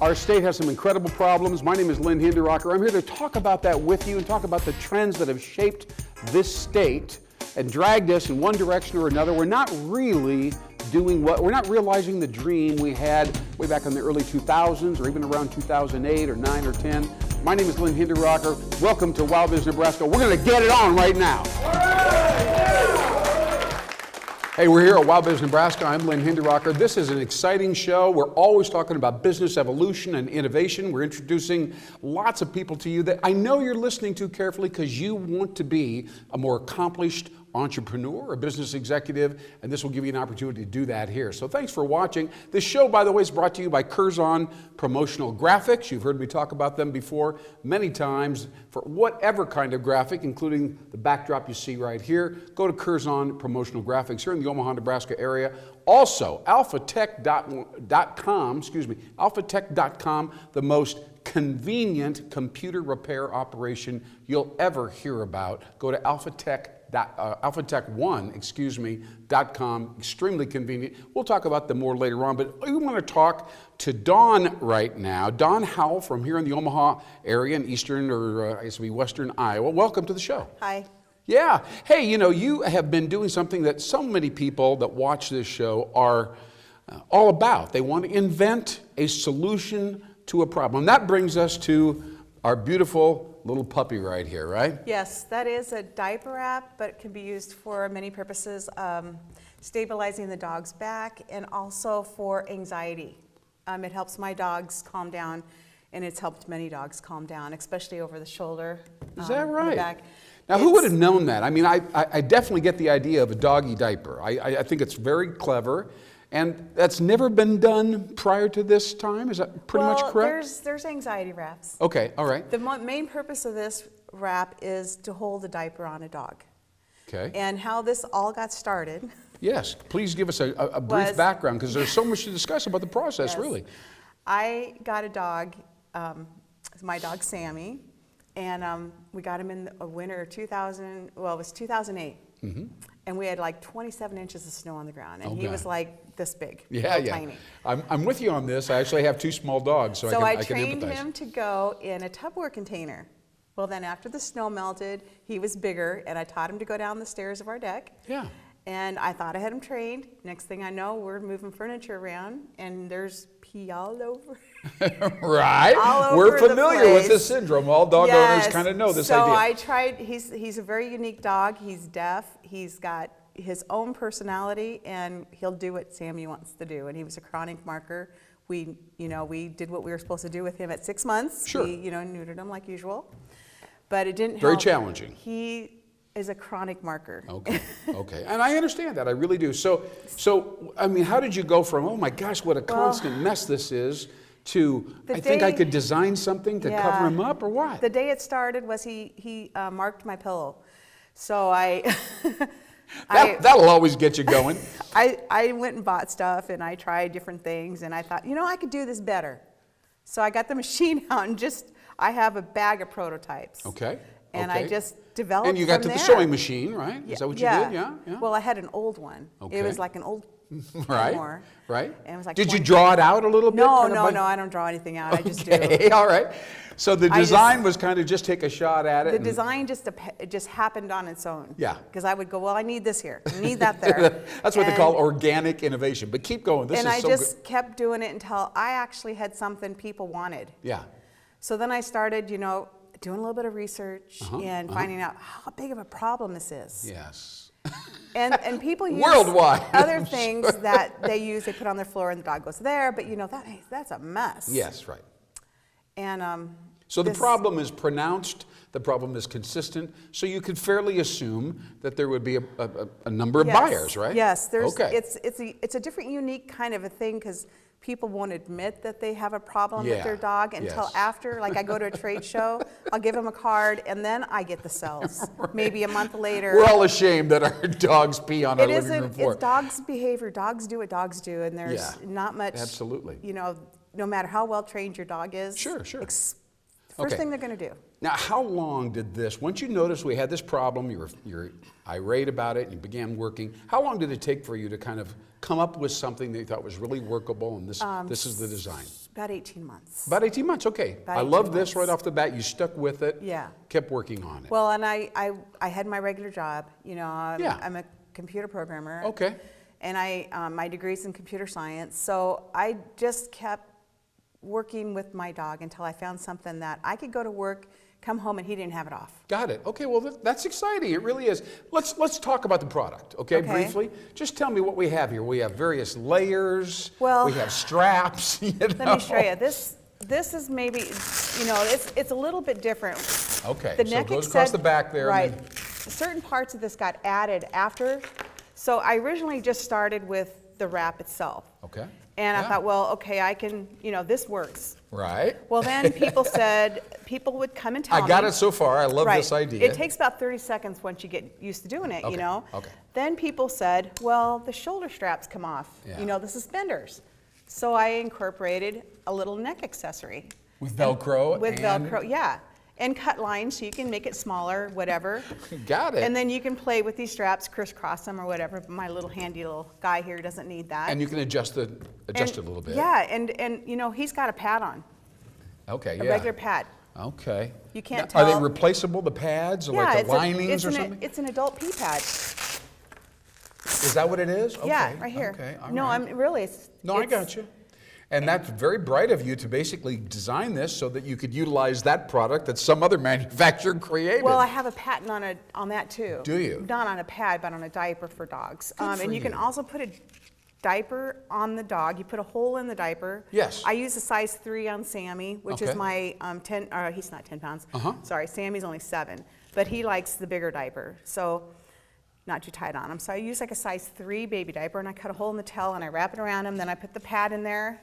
Our state has some incredible problems. My name is Lynn Hinderrocker. I'm here to talk about that with you and talk about the trends that have shaped this state and dragged us in one direction or another. We're not really we're not realizing the dream we had way back in the early 2000s or even around 2008 or 9 or 10. My name is Lynn Hinderrocker. Welcome to WowBiz Nebraska. We're going to get it on right now. Hey, we're here at WowBiz Nebraska. I'm Lynn Hinderrocker. This is an exciting show. We're always talking about business evolution and innovation. We're introducing lots of people to you that I know you're listening to carefully because you want to be a more accomplished entrepreneur, a business executive, and this will give you an opportunity to do that here. So thanks for watching. This show, by the way, is brought to you by Curzon Promotional Graphics. You've heard me talk about them before many times for whatever kind of graphic, including the backdrop you see right here. Go to Curzon Promotional Graphics here in the Omaha, Nebraska area. Also, alphatech.com, the most convenient computer repair operation you'll ever hear about. Go to alphatech1.com, extremely convenient. We'll talk about them more later on, but we want to talk to Dawn right now. Dawn Howell from here in the Omaha area in eastern, or I guess it'd be western Iowa. Welcome to the show. Hi. Yeah. Hey, you know, you have been doing something that so many people that watch this show are all about. They want to invent a solution to a problem. And that brings us to our beautiful little puppy right here, right? Yes, that is a diaper wrap, but it can be used for many purposes, stabilizing the dog's back and also for anxiety. It helps my dogs calm down, and it's helped many dogs calm down, especially over the shoulder. Is that right? The back. Now, who would have known that? I mean, I definitely get the idea of a doggy diaper. I think it's very clever. And that's never been done prior to this time? Is that pretty much correct? Well, there's anxiety wraps. Okay, all right. The main purpose of this wrap is to hold a diaper on a dog. Okay. And how this all got started. Yes, please give us a brief background, because there's so much to discuss about the process, Yes. really. I got a dog, my dog Sammy, and we got him in the winter of 2000, well, it was 2008. Mm-hmm. And we had like 27 inches of snow on the ground, and he was like this big, tiny. I'm with you on this. I actually have two small dogs, so I can trained empathize. him to go in a Tupperware container. Well, then after the snow melted, he was bigger, and I taught him to go down the stairs of our deck. Yeah. And I thought I had him trained. Next thing I know, we're moving furniture around, and there's pee all over. Right. All over We're familiar with this syndrome. All dog owners kind of know this idea. So I tried. He's a very unique dog. He's deaf. He's got his own personality, and he'll do what Sammy wants to do. And he was a chronic marker. We did what we were supposed to do with him at 6 months. Sure. We, neutered him like usual, but it didn't help. Very challenging. He is a chronic marker. Okay, okay. And I understand that, I really do. So I mean, how did you go from, oh my gosh, what a constant mess this is, to, I think I could design something to cover him up, or what? The day it started was he marked my pillow. So That'll always get you going. I went and bought stuff, and I tried different things, and I thought, I could do this better. So I got the machine out, and I have a bag of prototypes. Okay. And I just developed. And you got to the sewing machine, right? Is that what you did? Yeah. Well, I had an old one. Okay. It was like an old right. more. Right. And it was like did you draw it out a little bit? No, I don't draw anything out. I just do. Okay, all right. So the design was kind of just take a shot at it. The design just happened on its own. Yeah. Because I would go, well, I need this here. I need that there. That's what they call organic innovation. But keep going. This is so good. And I just kept doing it until I actually had something people wanted. Yeah. So then I started, doing a little bit of research and finding out how big of a problem this is. Yes. And people use worldwide other things that they put on their floor, and the dog goes there, but that's a mess. Yes, right. And so the problem is pronounced, the problem is consistent, so you could fairly assume that there would be a number of buyers, right? Yes, it's a different, unique kind of a thing, because people won't admit that they have a problem with their dog until after. Like, I go to a trade show, I'll give them a card, and then I get the sales. Right. Maybe a month later. We're all ashamed that our dogs pee on our living room floor. It's dogs' behavior. Dogs do what dogs do, and there's not much. Absolutely. No matter how well trained your dog is. Sure. First thing they're going to do. Now, how long did this, once you noticed we had this problem, you're irate about it, and you began working, how long did it take for you to kind of come up with something that you thought was really workable, and this is the design? About 18 months. About 18 months, okay. About I love 18 this right months. off the bat. You stuck with it. Yeah. Kept working on it. Well, and I had my regular job. You know, Yeah. I'm a computer programmer. Okay. And my degree's in computer science. So I just kept working with my dog until I found something that I could go to work, come home, and he didn't have it off. Got it. Okay, well, that's exciting. It really is. Let's talk about the product, okay, briefly. Just tell me what we have here. We have various layers. Well, we have straps. You know? Let me show you. This is maybe, you know, it's a little bit different. Okay, The so neck it goes across the back there. Right. And then, Certain parts of this got added after. So I originally just started with the wrap itself. okay. And Yeah. I thought, well, okay, I can, you know, this works. Right. Well, then people would come and tell me. I got it so far. I love Right. this idea. It takes about 30 seconds once you get used to doing it, Okay, you know. okay. Then people said, well, the shoulder straps come off, Yeah. you know, the suspenders. So I incorporated a little neck accessory. With Velcro. With and- Velcro, yeah. And cut lines so you can make it smaller, whatever. Got it. And then you can play with these straps, crisscross them or whatever. But my little handy little guy here doesn't need that. And you can adjust it And- a little bit. Yeah, and you know, he's got a pad on, Okay, a yeah. regular pad. Okay. You can't Now, Are tell. they replaceable, the pads, or Yeah, like it's the linings or an, something? It's an adult pee pad. Is that what it is? Okay. Yeah, right here. Okay, all No, right. I'm really. It's, No, I got you. And that's very bright of you to basically design this so that you could utilize that product that some other manufacturer created. Well, I have a patent on that too. Do you? Not on a pad, but on a diaper for dogs. Good for and you can you. also put a diaper on the dog. You put a hole in the diaper. Yes. I use a size 3 on Sammy, which Okay. is my 10. He's not 10 pounds. Uh-huh. Sorry, Sammy's only 7, but he likes the bigger diaper. So. Not too tight on him. So I use like a size 3 baby diaper, and I cut a hole in the tail and I wrap it around him. Then I put the pad in there.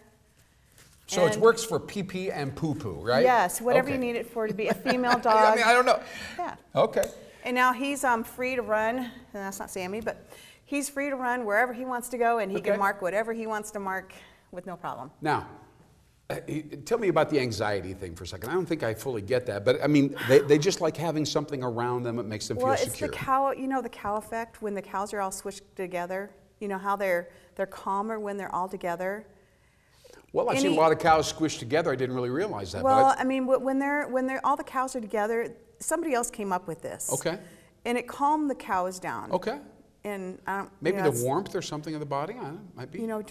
So it and- works for pee-pee and poo-poo, right? Yes, whatever Okay. you need it for to be a female I dog. mean, I don't know. Yeah. Okay. And now he's free to run, and that's not Sammy, but he's free to run wherever he wants to go, and he Okay. can mark whatever he wants to mark with no problem. Now, tell me about the anxiety thing for a second. I don't think I fully get that, but I mean, they just like having something around them that makes them Well, feel it's secure. the cow, you know, the cow effect when the cows are all swished together. You know how they're calmer when they're all together. Well, I've seen a lot of cows squished together. I didn't really realize that. Well, but I mean, when they're all the cows are together, somebody else came up with this. Okay. And it calmed the cows down. Okay. And I don't, Maybe you know, the warmth or something of the body. I don't know. Might be. you know,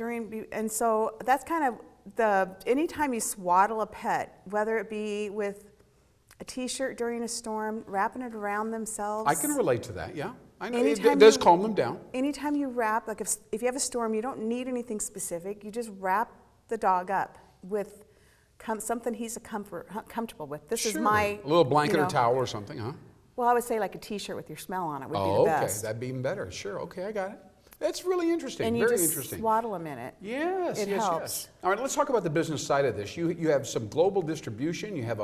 and so that's kind of anytime you swaddle a pet, whether it be with a t-shirt during a storm, wrapping it around themselves. I can relate to that. Yeah. I know. It Anytime does you- calm them down. Anytime you wrap, like if you have a storm, you don't need anything specific. You just wrap the dog up with something he's comfortable with. This is my a little blanket you or know, towel or something, huh? Well, I would say like a t-shirt with your smell on it would be Oh, the okay. best. That'd be even better. Sure. Okay, I got it. That's really interesting. And you Very just interesting. swaddle them in it. Yes, It yes, helps. yes. All right, let's talk about the business side of this. You have some global distribution. You have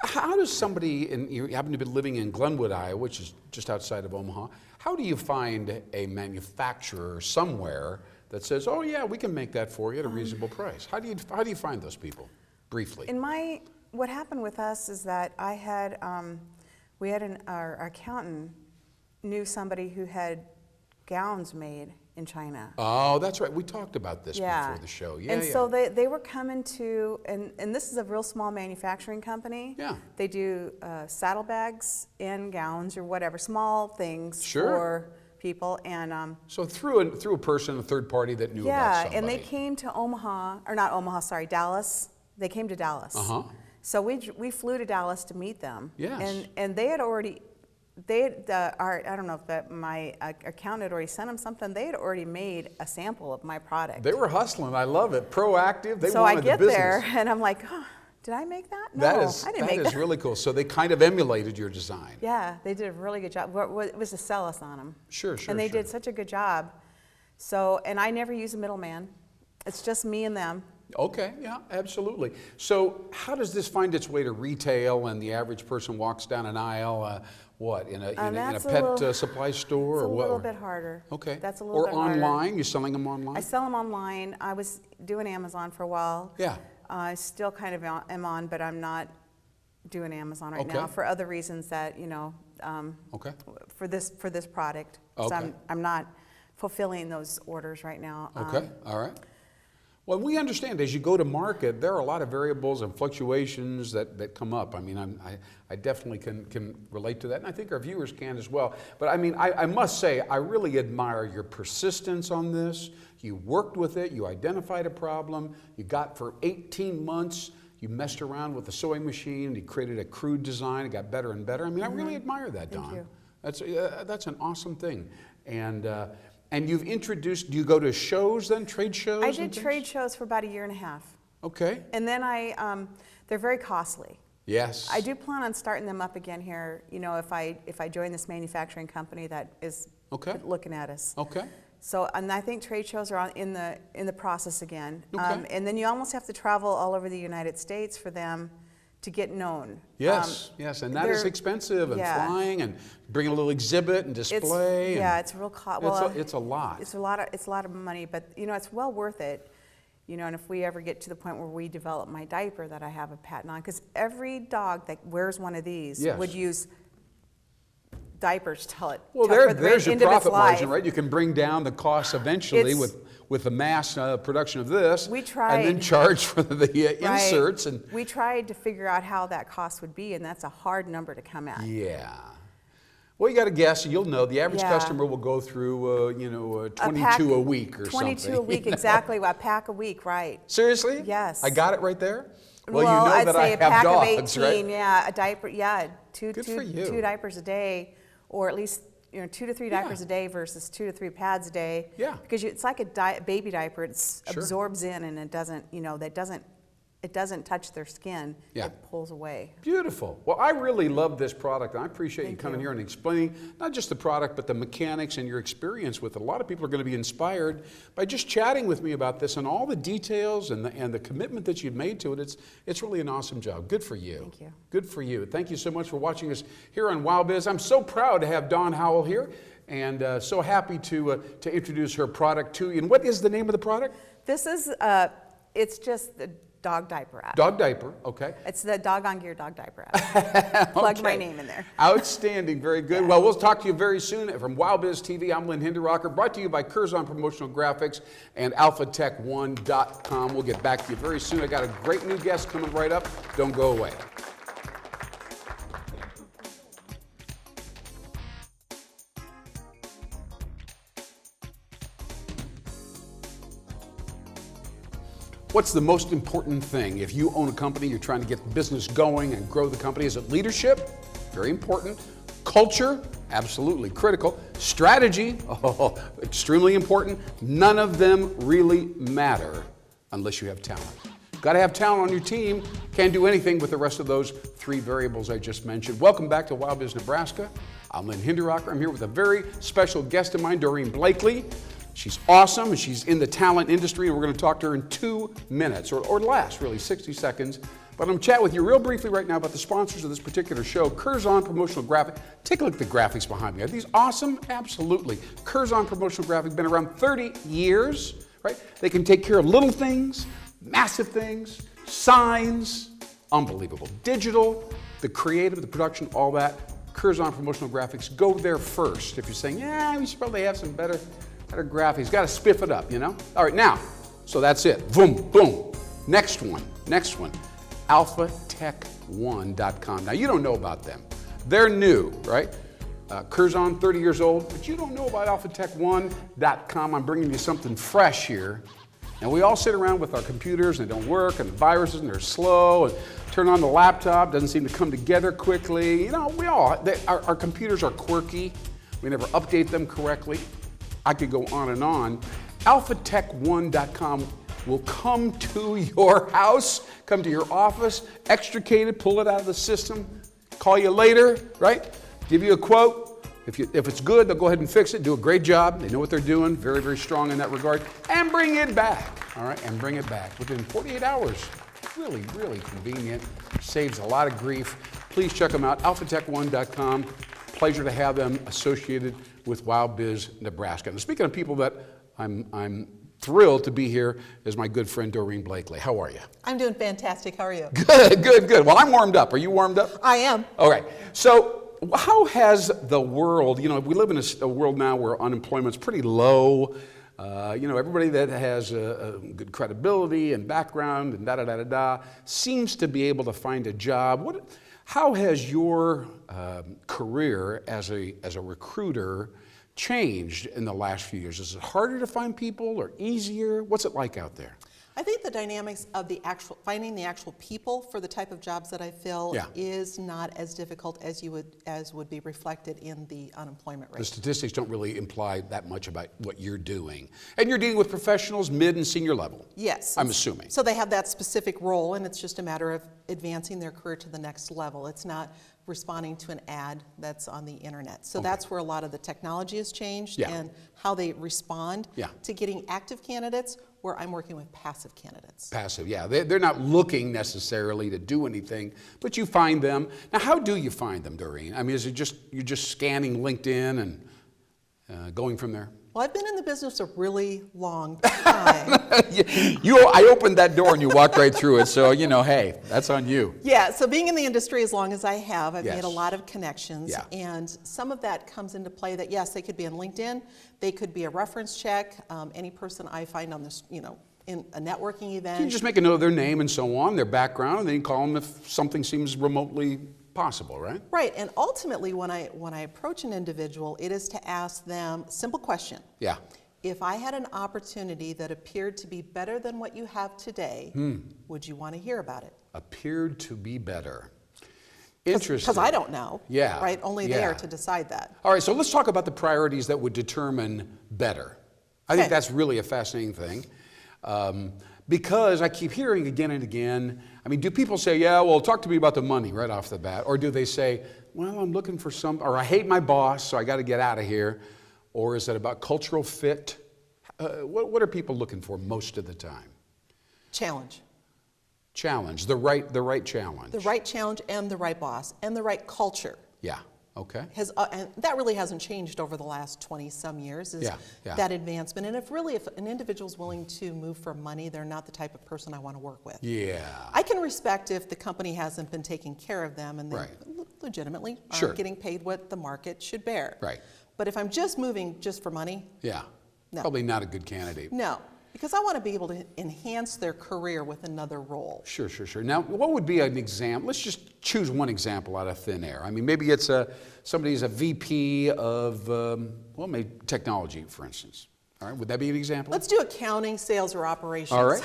how does somebody, and you happen to be living in Glenwood, Iowa, which is just outside of Omaha, how do you find a manufacturer somewhere that says, oh yeah, we can make that for you at a reasonable price? How do you find those people, briefly? What happened with us is that our accountant knew somebody who had gowns made in China. Oh, that's right. We talked about this before the show. Yeah, and yeah. so they were coming to, and this is a real small manufacturing company. Yeah. They do saddlebags and gowns or whatever, small things Sure. for people. And So through a person, a third party that knew about yeah, somebody. and they came to Dallas. They came to Dallas. Uh-huh. So we flew to Dallas to meet them. Yes. And they had already, I don't know if my accountant had already sent them something. They had already made a sample of my product. They were hustling. I love it. Proactive. They So I wanted get the business. there and I'm like, oh, did I make that? No, I didn't make that that. is really cool. So they kind of emulated your design. Yeah, they did a really good job. It was to sell us on them. Sure, sure, And they sure. did such a good job. So, and I never use a middleman. It's just me and them. Okay, yeah, absolutely. So how does this find its way to retail and the average person walks down an aisle, in a That's pet supply store It's or a what? little bit harder. Okay. That's a little or bit harder. online? You selling them online? I sell them online. I was doing Amazon for a while. Yeah. I still kind of am on, but I'm not doing Amazon right Okay. now for other reasons that, Okay. for this product. So Okay. I'm not fulfilling those orders right now. Okay, all right. Well, we understand as you go to market, there are a lot of variables and fluctuations that come up. I mean, I definitely can relate to that, and I think our viewers can as well. But I mean, I must say, I really admire your persistence on this. You worked with it, you identified a problem, you got for 18 months, you messed around with the sewing machine, you created a crude design, it got better and better. I mean, I really admire that, Dawn. Thank you. That's an awesome thing. And you've introduced, do you go to shows then, trade shows? I did trade shows for about 1.5 years. Okay. And then they're very costly. Yes. I do plan on starting them up again here, if I join this manufacturing company that is looking at us. Okay. So, and I think trade shows are in the process again. Okay. And then you almost have to travel all over the United States for them to get known. Yes, yes, and that is expensive, and flying, and bring a little exhibit and display. It's real cost. It's a lot. It's a lot of money, but it's well worth it. And if we ever get to the point where we develop my diaper that I have a patent on, because every dog that wears one of these would use diapers till it. Well, there's your profit margin, right? You can bring down the cost eventually with the mass production of this. We tried, and then charge for the inserts. And we tried to figure out how that cost would be, and that's a hard number to come at. Yeah. Well, you got to guess. You'll know the average customer will go through, 22 a week or 22 something. a week, exactly. A pack a week, right? Seriously? Yes. I got it right there. Well, you know I'd that say I a pack have dogs, of 18, right? yeah, a diaper, two Good for you. diapers a day, or at least 2 to 3 diapers a day versus 2 to 3 pads a day. Yeah. Because it's like a baby diaper; it absorbs in, and it doesn't, it doesn't touch their skin. Yeah. It pulls away. Beautiful. Well, I really love this product, and I appreciate you Thank coming you. here and explaining not just the product, but the mechanics and your experience with it. A lot of people are going to be inspired by just chatting with me about this and all the details and the commitment that you've made to it. It's really an awesome job. Good for you. Thank you. Good for you. Thank you so much for watching us here on WowBiz. I'm so proud to have Dawn Howell here, and so happy to introduce her product to you. And what is the name of the product? This is it's just the dog diaper app. Dog diaper, okay. It's the Dog on Gear dog diaper app. Plug my name in there. Outstanding, very good. Well, we'll talk to you very soon from WowBiz TV. I'm Lynn Hinderrocker, brought to you by Curzon Promotional Graphics and AlphaTech1.com. We'll get back to you very soon. I got a great new guest coming right up. Don't go away. What's the most important thing? If you own a company, you're trying to get the business going and grow the company. Is it leadership? Very important. Culture? Absolutely critical. Strategy? Oh, extremely important. None of them really matter unless you have talent. Got to have talent on your team. Can't do anything with the rest of those 3 variables I just mentioned. Welcome back to WowBiz Nebraska. I'm Lynn Hinderrocker. I'm here with a very special guest of mine, Doreen Blakely. She's awesome, and she's in the talent industry, and we're going to talk to her in 2 minutes, or less, really, 60 seconds. But I'm going to chat with you real briefly right now about the sponsors of this particular show, Curzon Promotional Graphics. Take a look at the graphics behind me. Are these awesome? Absolutely. Curzon Promotional Graphics, been around 30 years, right? They can take care of little things, massive things, signs, unbelievable. Digital, the creative, the production, all that. Curzon Promotional Graphics, go there first. If you're saying, yeah, we should probably have some better graphics, got to spiff it up, All right, now, so that's it. Boom, boom. Next one. AlphaTech1.com. Now, you don't know about them. They're new, right? Curzon, 30 years old, but you don't know about AlphaTech1.com. I'm bringing you something fresh here. And we all sit around with our computers and they don't work, and the viruses and they're slow, and turn on the laptop, doesn't seem to come together quickly. Our computers are quirky. We never update them correctly. I could go on and on. AlphaTech1.com will come to your house, come to your office, extricate it, pull it out of the system, call you later, right? Give you a quote. If it's good, they'll go ahead and fix it, do a great job. They know what they're doing, very, very strong in that regard, and bring it back, all right? And bring it back within 48 hours. Really, really convenient, saves a lot of grief. Please check them out, AlphaTech1.com. Pleasure to have them associated with WowBiz Nebraska. And speaking of people that I'm thrilled to be here is my good friend Doreen Blakely. How are you? I'm doing fantastic. How are you? Good, good, good. Well, I'm warmed up. Are you warmed up? I am. All right. So how has the world, we live in a world now where unemployment's pretty low. Everybody that has a good credibility and background and da-da-da-da-da seems to be able to find a job. How has your career as a recruiter changed in the last few years? Is it harder to find people or easier? What's it like out there? I think the dynamics of finding the actual people for the type of jobs that I fill is not as difficult as would be reflected in the unemployment rate. The statistics don't really imply that much about what you're doing. And you're dealing with professionals mid and senior level. Yes. I'm assuming. So they have that specific role, and it's just a matter of advancing their career to the next level. It's not responding to an ad that's on the internet. So that's where a lot of the technology has changed and how they respond to getting active candidates, where I'm working with passive candidates. Passive, yeah. They're not looking necessarily to do anything, but you find them. Now, how do you find them, Doreen? I mean, is it you're just scanning LinkedIn and going from there? Well, I've been in the business a really long time. I opened that door and you walked right through it, so, hey, that's on you. Yeah, so being in the industry as long as I have, I've made a lot of connections, and some of that comes into play that, yes, they could be on LinkedIn, they could be a reference check, any person I find on this, in a networking event. You just make a note of their name and so on, their background, and then you call them if something seems remotely possible, right? Right, and ultimately when I approach an individual, it is to ask them a simple question. Yeah. If I had an opportunity that appeared to be better than what you have today, would you want to hear about it? Appeared to be better. Interesting. Because I don't know. Yeah. Right, only they are to decide that. All right, so let's talk about the priorities that would determine better. I think that's really a fascinating thing. Because I keep hearing again and again, do people say, talk to me about the money right off the bat? Or do they say, well, I'm looking for or I hate my boss, so I got to get out of here? Or is it about cultural fit? What are people looking for most of the time? Challenge. Challenge, the right challenge. The right challenge and the right boss and the right culture. Yeah. Okay. And that really hasn't changed over the last 20-some years, is that advancement. And if an individual's willing to move for money, they're not the type of person I want to work with. Yeah. I can respect if the company hasn't been taking care of them and they legitimately aren't getting paid what the market should bear. Right. But if I'm just moving just for money, no. Probably not a good candidate. No. Because I want to be able to enhance their career with another role. Sure. Now, what would be an example? Let's just choose one example out of thin air. Maybe it's somebody's a VP of, maybe technology, for instance. All right, would that be an example? Let's do accounting, sales, or operations. All right.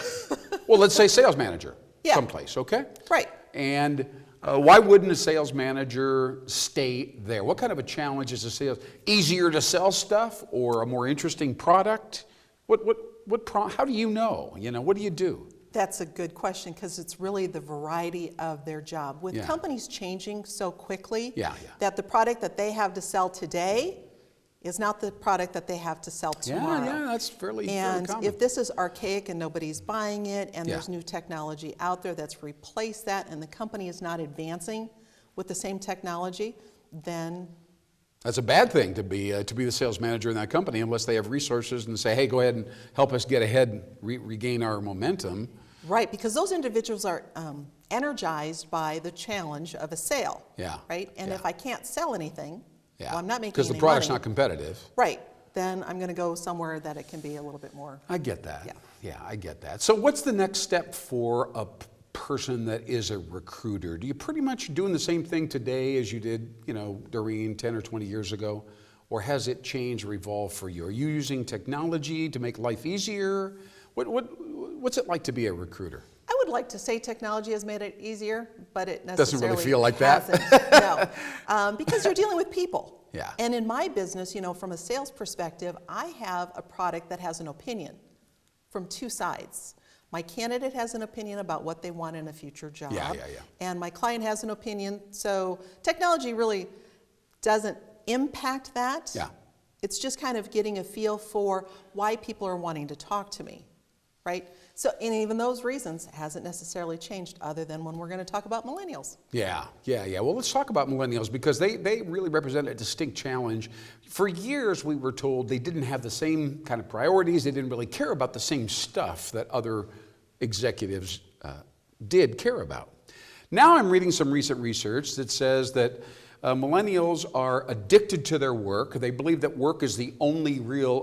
Well, let's say sales manager someplace, okay? Right. And why wouldn't a sales manager stay there? What kind of a challenge is a sales? Easier to sell stuff or a more interesting product? How do you know? What do you do? That's a good question, because it's really the variety of their job. With companies changing so quickly, that the product that they have to sell today is not the product that they have to sell tomorrow. Yeah, that's fairly And common. if this is archaic and nobody's buying it, and there's new technology out there that's replaced that, and the company is not advancing with the same technology, then that's a bad thing to be the sales manager in that company, unless they have resources and say, hey, go ahead and help us get ahead, regain our momentum. Right, because those individuals are energized by the challenge of a sale. Yeah. Right, and if I can't sell anything, well, I'm not making any money. Because the product's not competitive. Right, then I'm going to go somewhere that it can be a little bit more. I get that. Yeah, I get that. So what's the next step for a person that is a recruiter? Do you pretty much doing the same thing today as you did, Doreen, 10 or 20 years ago? Or has it changed or evolved for you? Are you using technology to make life easier? What's it like to be a recruiter? I would like to say technology has made it easier, but it necessarily doesn't really feel like that. No, because you're dealing with people. Yeah. And in my business, from a sales perspective, I have a product that has an opinion from two sides. My candidate has an opinion about what they want in a future job. And my client has an opinion. So technology really doesn't impact that. Yeah. It's just kind of getting a feel for why people are wanting to talk to me. right? So, and even those reasons hasn't necessarily changed other than when we're going to talk about millennials. Yeah. Well, let's talk about millennials because they really represent a distinct challenge. For years, we were told they didn't have the same kind of priorities. They didn't really care about the same stuff that other executives did care about. Now I'm reading some recent research that says that millennials are addicted to their work. They believe that work is the only real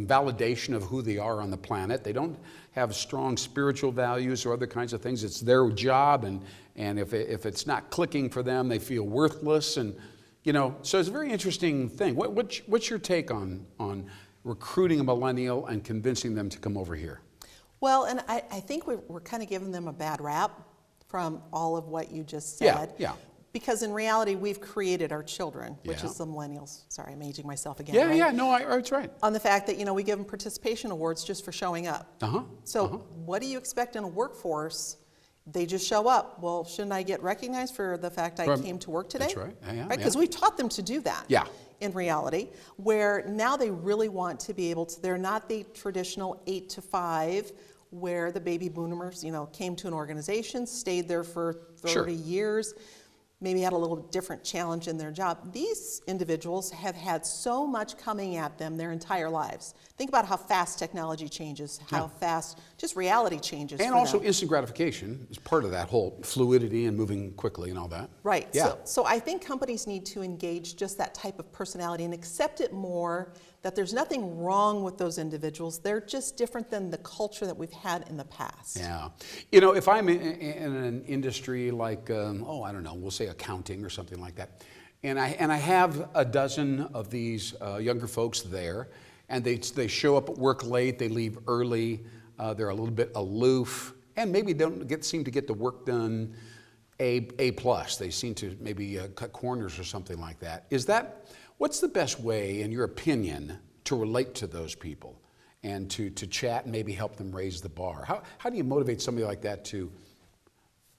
validation of who they are on the planet. They don't have strong spiritual values or other kinds of things. It's their job, and if it's not clicking for them, they feel worthless. And so it's a very interesting thing. What's your take on recruiting a millennial and convincing them to come over here? Well, and I think we're kind of giving them a bad rap from all of what you just said. Yeah. Because in reality, we've created our children, which Yeah. is the millennials. Sorry, I'm aging myself again. Yeah, right? no, that's right. On the fact that, we give them participation awards just for showing up. So what do you expect in a workforce? They just show up. Well, shouldn't I get recognized for the fact I came to work today? That's right. Yeah. Because we've taught them to do that. Yeah. In reality, where now they really want to be able to, they're not the traditional 8 to 5 where the baby boomers, came to an organization, stayed there for 30 years, maybe had a little different challenge in their job. These individuals have had so much coming at them their entire lives. Think about how fast technology changes, how fast just reality changes. And also instant gratification is part of that whole fluidity and moving quickly and all that. Right. Yeah. So I think companies need to engage just that type of personality and accept it more, that there's nothing wrong with those individuals. They're just different than the culture that we've had in the past. Yeah. If I'm in an industry like, I don't know, we'll say accounting or something like that, and I have a dozen of these younger folks there, and they show up at work late, they leave early, they're a little bit aloof, and maybe don't seem to get the work done A+. They seem to maybe cut corners or something like that. What's the best way, in your opinion, to relate to those people and to chat and maybe help them raise the bar? How do you motivate somebody like that to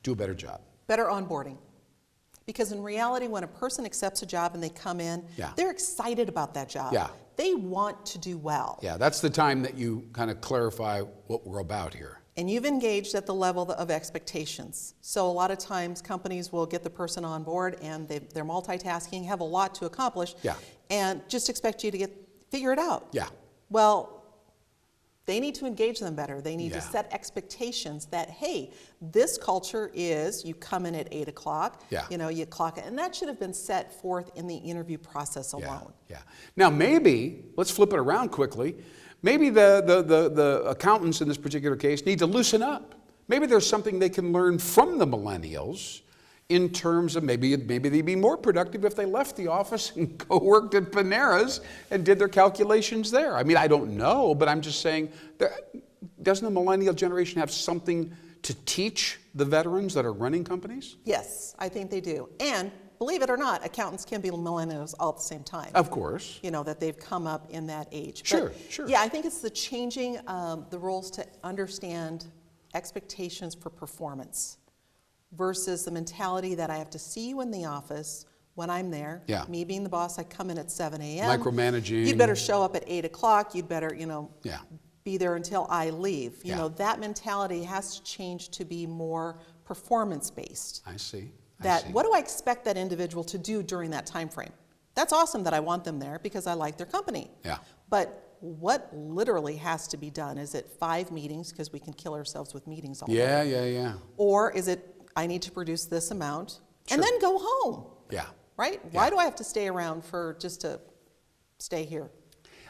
do a better job? Better onboarding. Because in reality, when a person accepts a job and they come in, they're excited about that job. Yeah. They want to do well. Yeah, that's the time that you kind of clarify what we're about here. And you've engaged at the level of expectations. So a lot of times companies will get the person on board and they're multitasking, have a lot to accomplish, and just expect you to figure it out. Yeah. Well, they need to engage them better. They need to set expectations that, hey, this culture is you come in at 8 o'clock, you clock it. And that should have been set forth in the interview process alone. Yeah. Now maybe, let's flip it around quickly. Maybe the accountants in this particular case need to loosen up. Maybe there's something they can learn from the millennials in terms of maybe they'd be more productive if they left the office and go worked at Panera's and did their calculations there. I mean, I don't know, but I'm just saying, doesn't the millennial generation have something to teach the veterans that are running companies? Yes, I think they do. And believe it or not, accountants can be millennials all at the same time. Of course. That they've come up in that age. Sure. Yeah, I think it's the changing the roles to understand expectations for performance versus the mentality that I have to see you in the office when I'm there. Yeah. Me being the boss, I come in at 7 a.m. Micromanaging. You'd better show up at 8 o'clock. You'd better, be there until I leave. That mentality has to change to be more performance-based. I see. What do I expect that individual to do during that time frame? That's awesome that I want them there because I like their company. Yeah. But what literally has to be done? Is it 5 meetings, because we can kill ourselves with meetings all day? Yeah. Or is it, I need to produce this amount and then go home? Yeah. Right? Yeah. Why do I have to stay around just to stay here?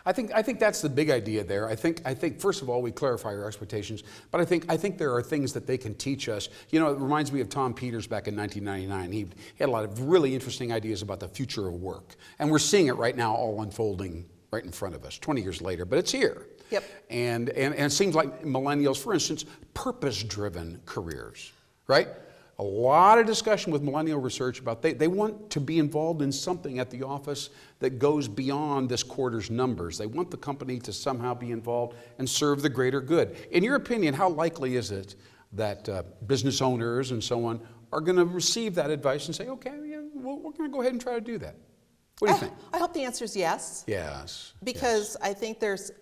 I think that's the big idea there. I think first of all we clarify our expectations, but I think there are things that they can teach us. It reminds me of Tom Peters back in 1999. He had a lot of really interesting ideas about the future of work, and we're seeing it right now all unfolding right in front of us 20 years later, but it's here. Yep. And it seems like millennials, for instance, purpose-driven careers, right? A lot of discussion with millennial research about they want to be involved in something at the office that goes beyond this quarter's numbers. They want the company to somehow be involved and serve the greater good. In your opinion, how likely is it that business owners and so on are going to receive that advice and say, okay, we're going to go ahead and try to do that? What do you think? I hope the answer is yes. Yes. Because I think there's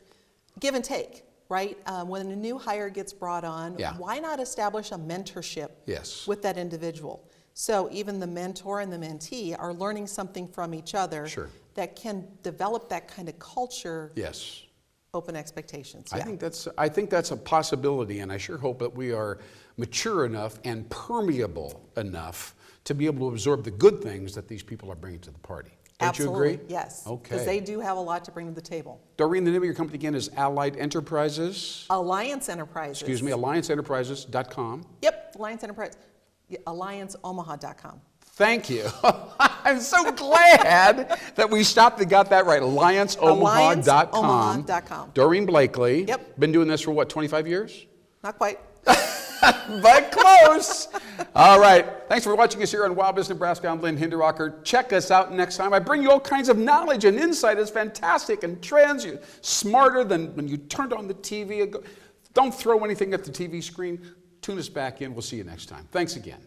give and take. right? When a new hire gets brought on, Yeah. why not establish a mentorship Yes. with that individual? So even the mentor and the mentee are learning something from each other Sure. that can develop that kind of culture, Yes. open expectations. I Yeah. think that's a possibility, and I sure hope that we are mature enough and permeable enough to be able to absorb the good things that these people are bringing to the party. Don't Absolutely, you agree? yes. Okay. Because they do have a lot to bring to the table. Doreen, the name of your company again is Allied Enterprises. Alliance Enterprises. Excuse me, allianceenterprises.com. Yep, Alliance Enterprise. Yeah, AllianceOmaha.com. Thank you. I'm so glad that we stopped and got that right. AllianceOmaha.com. AllianceOmaha.com. Doreen Blakely. Yep. Been doing this for what, 25 years? Not quite. But close. All right. Thanks for watching us here on WowBiz Nebraska. I'm Lynn Hinderrocker. Check us out next time. I bring you all kinds of knowledge and insight. It's fantastic and trends. You're smarter than when you turned on the TV. Don't throw anything at the TV screen. Tune us back in. We'll see you next time. Thanks again.